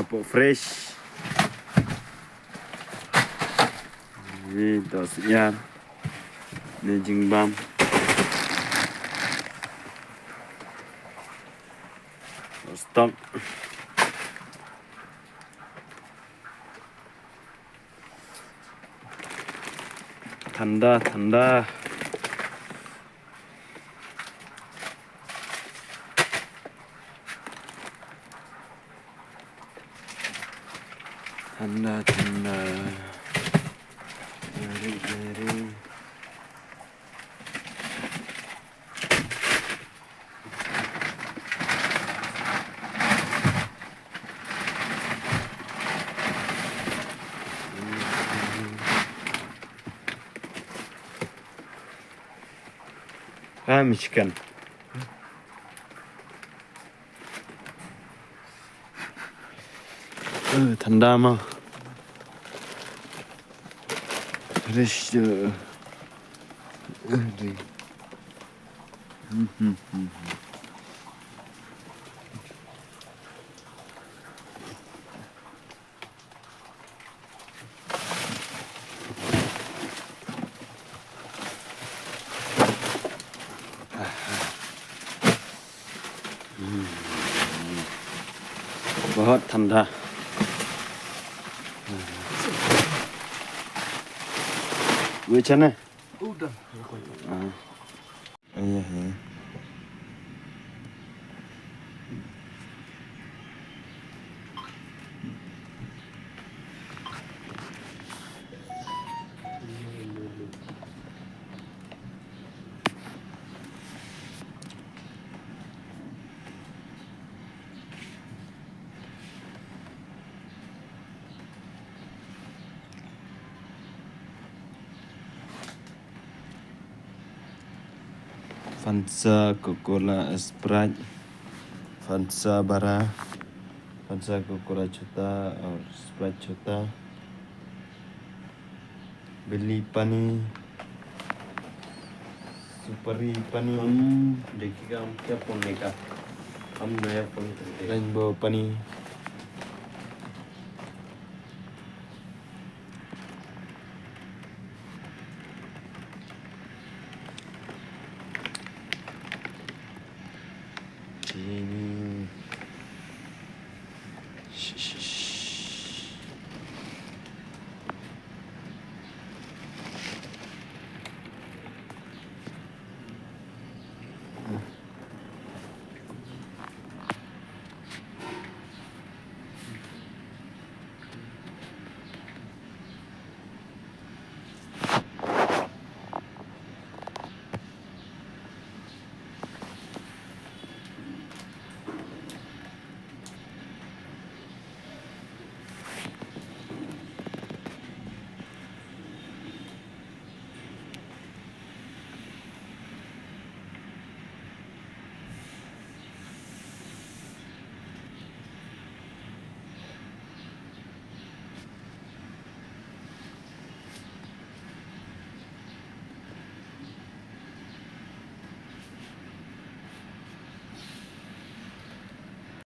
kapok fresh. Ito yan. Nejing bam. Stop. Thanda, thanda. Thanda, thanda. Very, very. Michigan. Thanda mà. Fresh. बहुत ठंडा Which one? Udah. Iya, iya. Fanta, Coca-Cola, Sprite, Fanta Bara, Fanta Coca-Cola छोटा और Sprite छोटा, बिल्ली पानी, सुपरी पानी, देखिएगा हम क्या फोन लेगा, हम नया फोन खरीदेंगे। रेनबो पानी, चीनी,